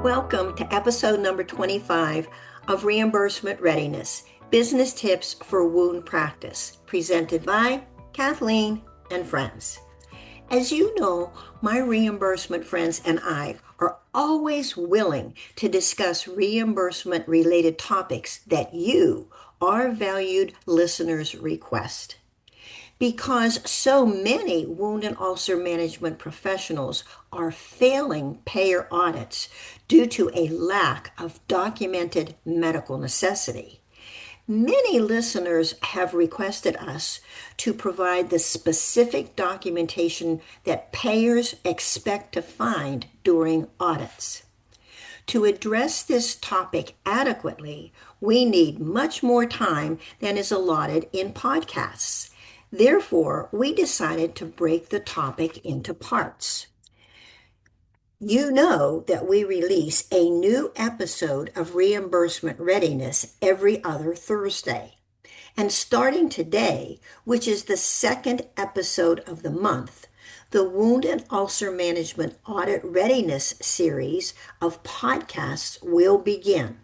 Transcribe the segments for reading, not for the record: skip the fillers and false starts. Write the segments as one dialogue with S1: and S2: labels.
S1: Welcome to episode number 25 of Reimbursement Readiness, Business Tips for Wound Practice, presented by Kathleen and friends. As you know, my reimbursement friends and I are always willing to discuss reimbursement-related topics that you, our valued listeners, request. Because so many wound and ulcer management professionals are failing payer audits due to a lack of documented medical necessity. Many listeners have requested us to provide the specific documentation that payers expect to find during audits. To address this topic adequately, we need much more time than is allotted in podcasts. Therefore, we decided to break the topic into parts. You know that we release a new episode of Reimbursement Readiness every other Thursday. And starting today, which is the second episode of the month, the Wound and Ulcer Management Audit Readiness series of podcasts will begin.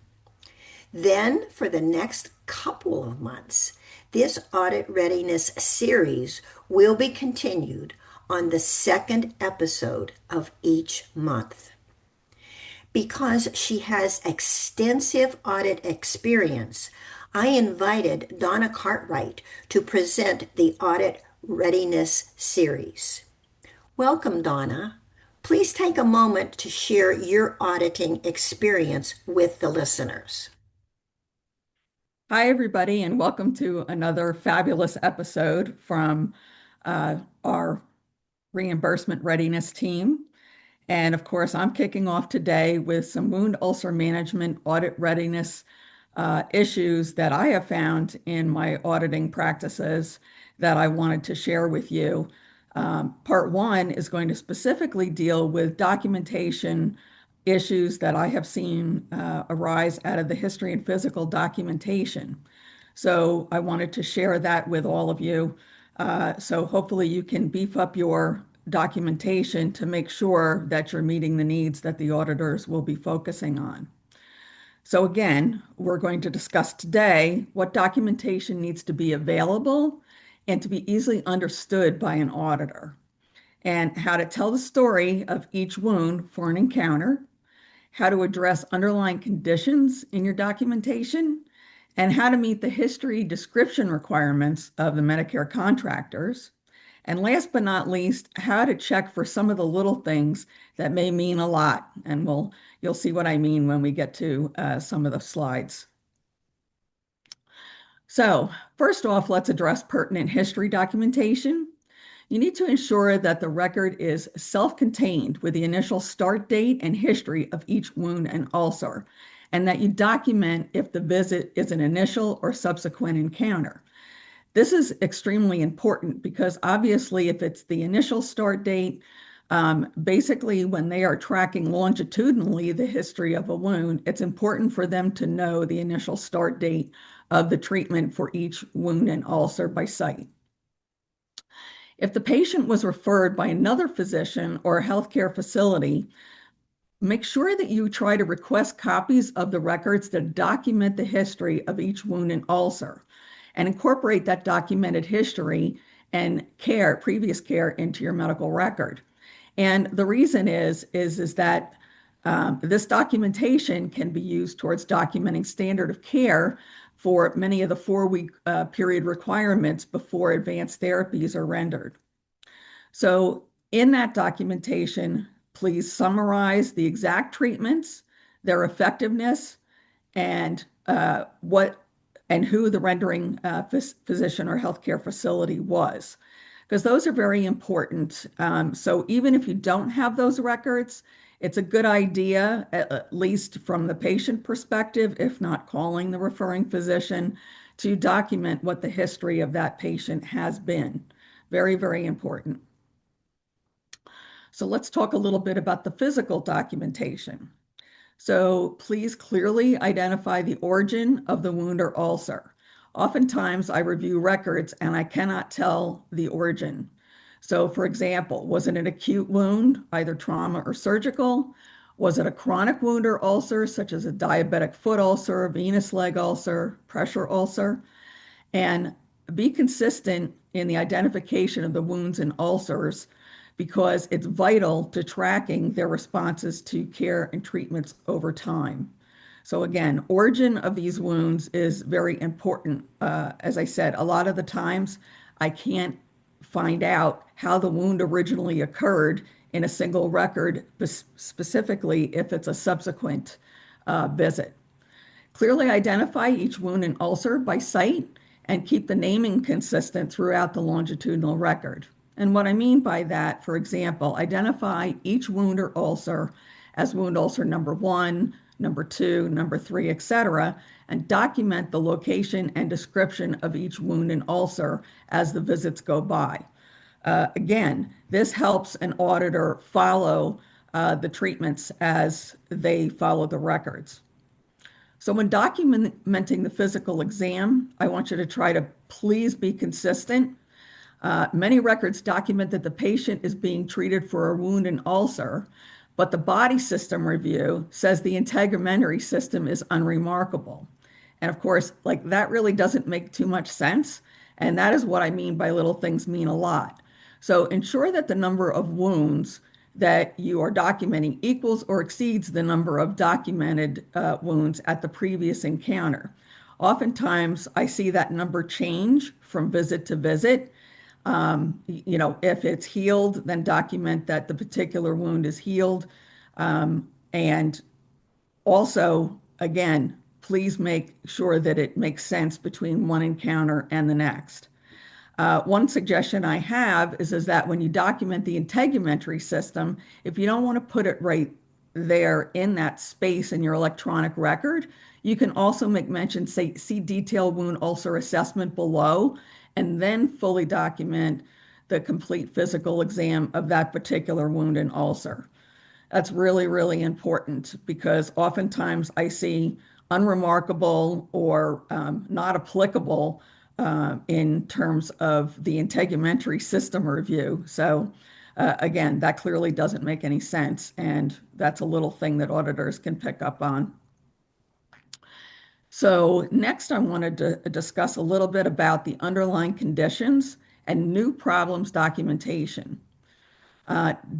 S1: Then, for the next couple of months, this Audit Readiness series will be continued on the second episode of each month. Because she has extensive audit experience, I invited Donna Cartwright to present the Audit Readiness series. Welcome, Donna. Please take a moment to share your auditing experience with the listeners.
S2: Hi, everybody, and welcome to another fabulous episode from our Reimbursement Readiness team. And of course, I'm kicking off today with some wound ulcer management audit readiness issues that I have found in my auditing practices that I wanted to share with you. Part one is going to specifically deal with documentation issues that I have seen arise out of the history and physical documentation. So I wanted to share that with all of you. So hopefully you can beef up your documentation to make sure that you're meeting the needs that the auditors will be focusing on. So again, we're going to discuss today what documentation needs to be available and to be easily understood by an auditor, and how to tell the story of each wound for an encounter, how to address underlying conditions in your documentation, and how to meet the history description requirements of the Medicare contractors. And last but not least, how to check for some of the little things that may mean a lot. And you'll see what I mean when we get to some of the slides. So first off, let's address pertinent history documentation. You need to ensure that the record is self-contained with the initial start date and history of each wound and ulcer, and that you document if the visit is an initial or subsequent encounter. This is extremely important because obviously if it's the initial start date, basically when they are tracking longitudinally the history of a wound, it's important for them to know the initial start date of the treatment for each wound and ulcer by site. If the patient was referred by another physician or a healthcare facility, make sure that you try to request copies of the records that document the history of each wound and ulcer, and incorporate that documented history and previous care into your medical record. And the reason is that this documentation can be used towards documenting standard of care for many of the 4-week period requirements before advanced therapies are rendered. So in that documentation, please summarize the exact treatments, their effectiveness, and who the rendering physician or healthcare facility was, because those are very important. So even if you don't have those records, it's a good idea, at least from the patient perspective, if not calling the referring physician, to document what the history of that patient has been. Very, very important. So let's talk a little bit about the physical documentation. So please clearly identify the origin of the wound or ulcer. Oftentimes I review records and I cannot tell the origin. So for example, was it an acute wound, either trauma or surgical? Was it a chronic wound or ulcer, such as a diabetic foot ulcer, venous leg ulcer, pressure ulcer? And be consistent in the identification of the wounds and ulcers because it's vital to tracking their responses to care and treatments over time. So again, origin of these wounds is very important. As I said, a lot of the times I can't find out how the wound originally occurred in a single record, specifically if it's a subsequent visit. Clearly identify each wound and ulcer by site and keep the naming consistent throughout the longitudinal record. And what I mean by that, for example, identify each wound or ulcer as wound ulcer number 1, number 2, number 3, etc., and document the location and description of each wound and ulcer as the visits go by. Again, this helps an auditor follow the treatments as they follow the records. So when documenting the physical exam, I want you to try to please be consistent. Many records document that the patient is being treated for a wound and ulcer, but the body system review says the integumentary system is unremarkable. And of course, like that really doesn't make too much sense. And that is what I mean by little things mean a lot. So ensure that the number of wounds that you are documenting equals or exceeds the number of documented wounds at the previous encounter. Oftentimes, I see that number change from visit to visit. If it's healed, then document that the particular wound is healed. And also, again, please make sure that it makes sense between one encounter and the next. One suggestion I have is that when you document the integumentary system, if you don't want to put it right there in that space in your electronic record, you can also make mention, say, see detailed wound ulcer assessment below, and then fully document the complete physical exam of that particular wound and ulcer. That's really, really important because oftentimes I see unremarkable or not applicable in terms of the integumentary system review. So again, that clearly doesn't make any sense, and that's a little thing that auditors can pick up on. So next I wanted to discuss a little bit about the underlying conditions and new problems documentation.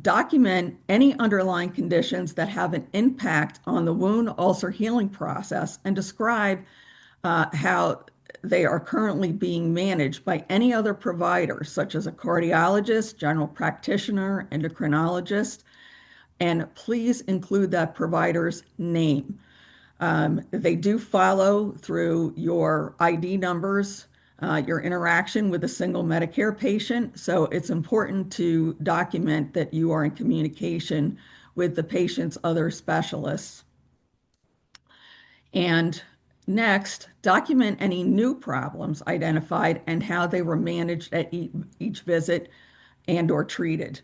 S2: Document any underlying conditions that have an impact on the wound ulcer healing process and describe how they are currently being managed by any other provider, such as a cardiologist, general practitioner, endocrinologist, and please include that provider's name. They do follow through your ID numbers, your interaction with a single Medicare patient, so it's important to document that you are in communication with the patient's other specialists. And next, document any new problems identified and how they were managed at each visit and or treated.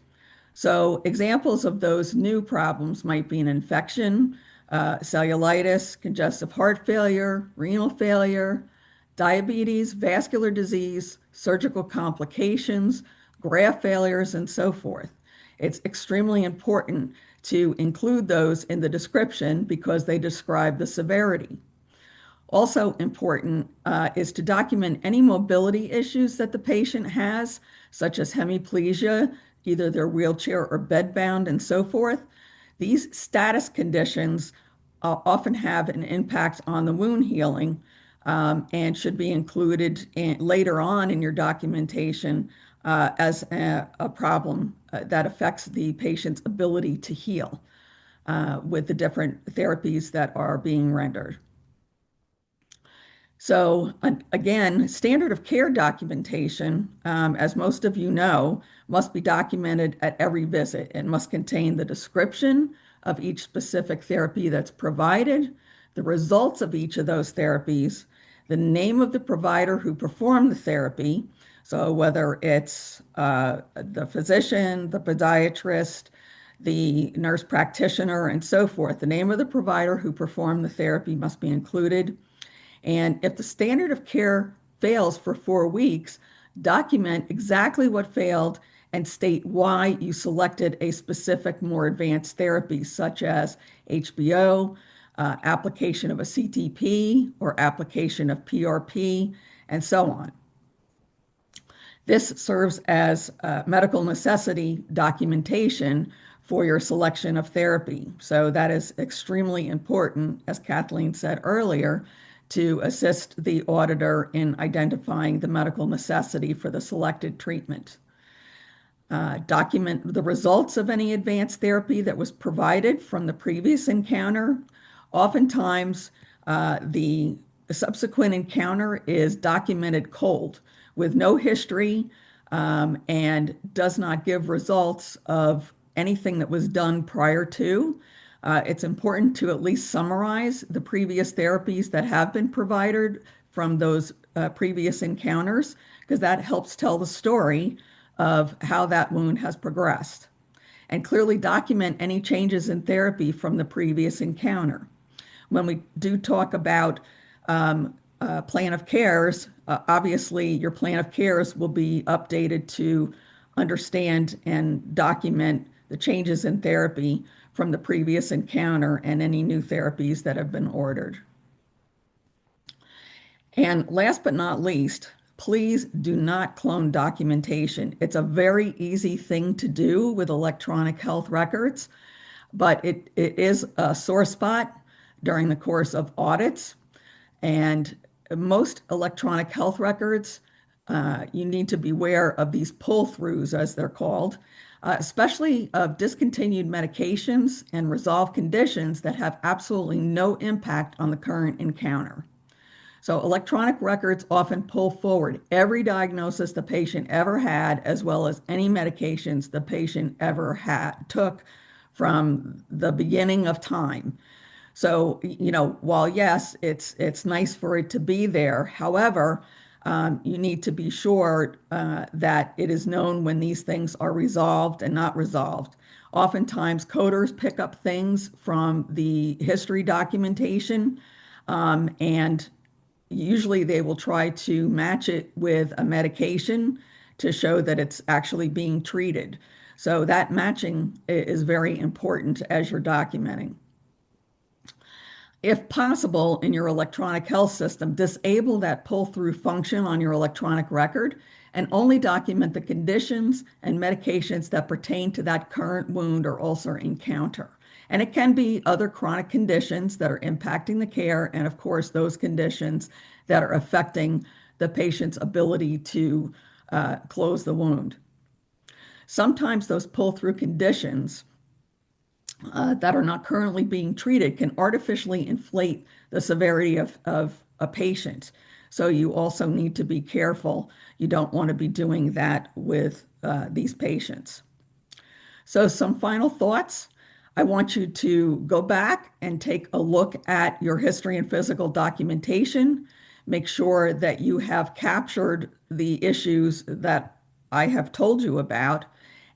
S2: So examples of those new problems might be an infection, cellulitis, congestive heart failure, renal failure, diabetes, vascular disease, surgical complications, graft failures, and so forth. It's extremely important to include those in the description because they describe the severity. Also important is to document any mobility issues that the patient has, such as hemiplegia, either they're wheelchair or bedbound, and so forth. These status conditions often have an impact on the wound healing and should be included later on in your documentation as a problem that affects the patient's ability to heal with the different therapies that are being rendered. So again, standard of care documentation, as most of you know, must be documented at every visit. It must contain the description of each specific therapy that's provided, the results of each of those therapies, the name of the provider who performed the therapy, so whether it's the physician, the podiatrist, the nurse practitioner, and so forth. The name of the provider who performed the therapy must be included. And if the standard of care fails for 4 weeks, document exactly what failed and state why you selected a specific more advanced therapy, such as HBO, application of a CTP, or application of PRP, and so on. This serves as medical necessity documentation for your selection of therapy. So that is extremely important, as Kathleen said earlier, to assist the auditor in identifying the medical necessity for the selected treatment. Document the results of any advanced therapy that was provided from the previous encounter. Oftentimes, the subsequent encounter is documented cold with no history and does not give results of anything that was done prior to. It's important to at least summarize the previous therapies that have been provided from those previous encounters, because that helps tell the story of how that wound has progressed. And clearly document any changes in therapy from the previous encounter. When we do talk about plan of cares, obviously your plan of cares will be updated to understand and document the changes in therapy from the previous encounter and any new therapies that have been ordered. And last but not least, please do not clone documentation. It's a very easy thing to do with electronic health records, but it is a sore spot during the course of audits. And most electronic health records, you need to beware of these pull-throughs, as they're called, especially of discontinued medications and resolved conditions that have absolutely no impact on the current encounter. So electronic records often pull forward every diagnosis the patient ever had, as well as any medications the patient ever took from the beginning of time. So, while yes, it's nice for it to be there. However, you need to be sure that it is known when these things are resolved and not resolved. Oftentimes, coders pick up things from the history documentation, and usually they will try to match it with a medication to show that it's actually being treated. So that matching is very important as you're documenting. If possible, in your electronic health system, disable that pull-through function on your electronic record and only document the conditions and medications that pertain to that current wound or ulcer encounter. And it can be other chronic conditions that are impacting the care, and of course, those conditions that are affecting the patient's ability to close the wound. Sometimes those pull-through conditions that are not currently being treated can artificially inflate the severity of a patient. So you also need to be careful. You don't want to be doing that with these patients. So some final thoughts. I want you to go back and take a look at your history and physical documentation. Make sure that you have captured the issues that I have told you about.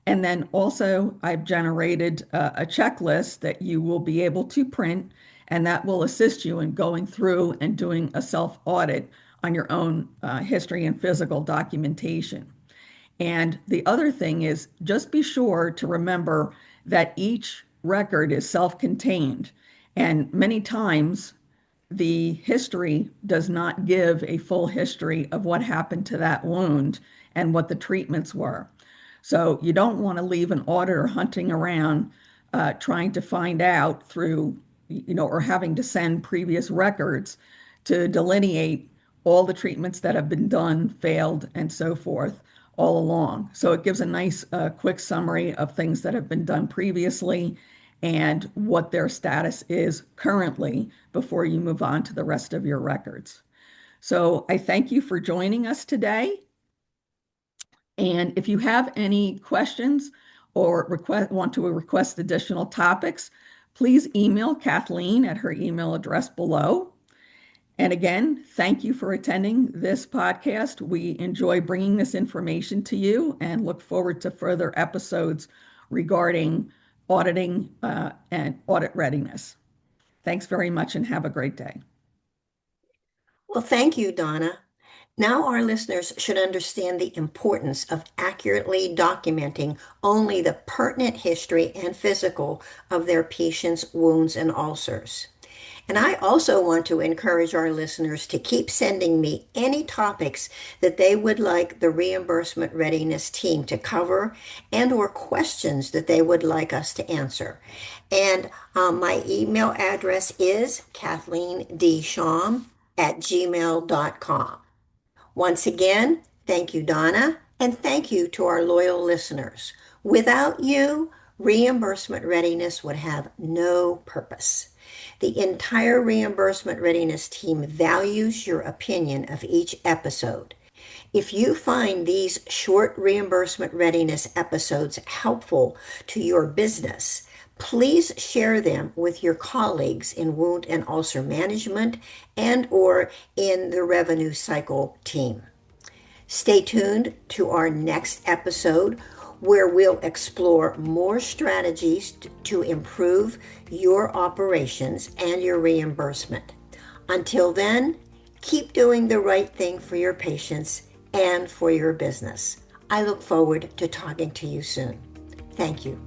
S2: And then also, I've generated a checklist that you will be able to print, and that will assist you in going through and doing a self-audit on your own history and physical documentation. And the other thing is just be sure to remember that each record is self-contained. And many times, the history does not give a full history of what happened to that wound and what the treatments were. So you don't want to leave an auditor hunting around trying to find out through, or having to send previous records to delineate all the treatments that have been done, failed, and so forth all along. So it gives a nice quick summary of things that have been done previously and what their status is currently before you move on to the rest of your records. So I thank you for joining us today. And if you have any questions or want to request additional topics, please email Kathleen at her email address below. And again, thank you for attending this podcast. We enjoy bringing this information to you and look forward to further episodes regarding auditing and audit readiness. Thanks very much and have a great day.
S1: Well, thank you, Donna. Now our listeners should understand the importance of accurately documenting only the pertinent history and physical of their patient's wounds and ulcers. And I also want to encourage our listeners to keep sending me any topics that they would like the Reimbursement Readiness team to cover and/or questions that they would like us to answer. And my email address is kathleendSchaum@gmail.com. Once again, thank you, Donna, and thank you to our loyal listeners. Without you, Reimbursement Readiness would have no purpose. The entire Reimbursement Readiness team values your opinion of each episode. If you find these short Reimbursement Readiness episodes helpful to your business, please share them with your colleagues in wound and ulcer management and/or in the revenue cycle team. Stay tuned to our next episode where we'll explore more strategies to improve your operations and your reimbursement. Until then, keep doing the right thing for your patients and for your business. I look forward to talking to you soon. Thank you.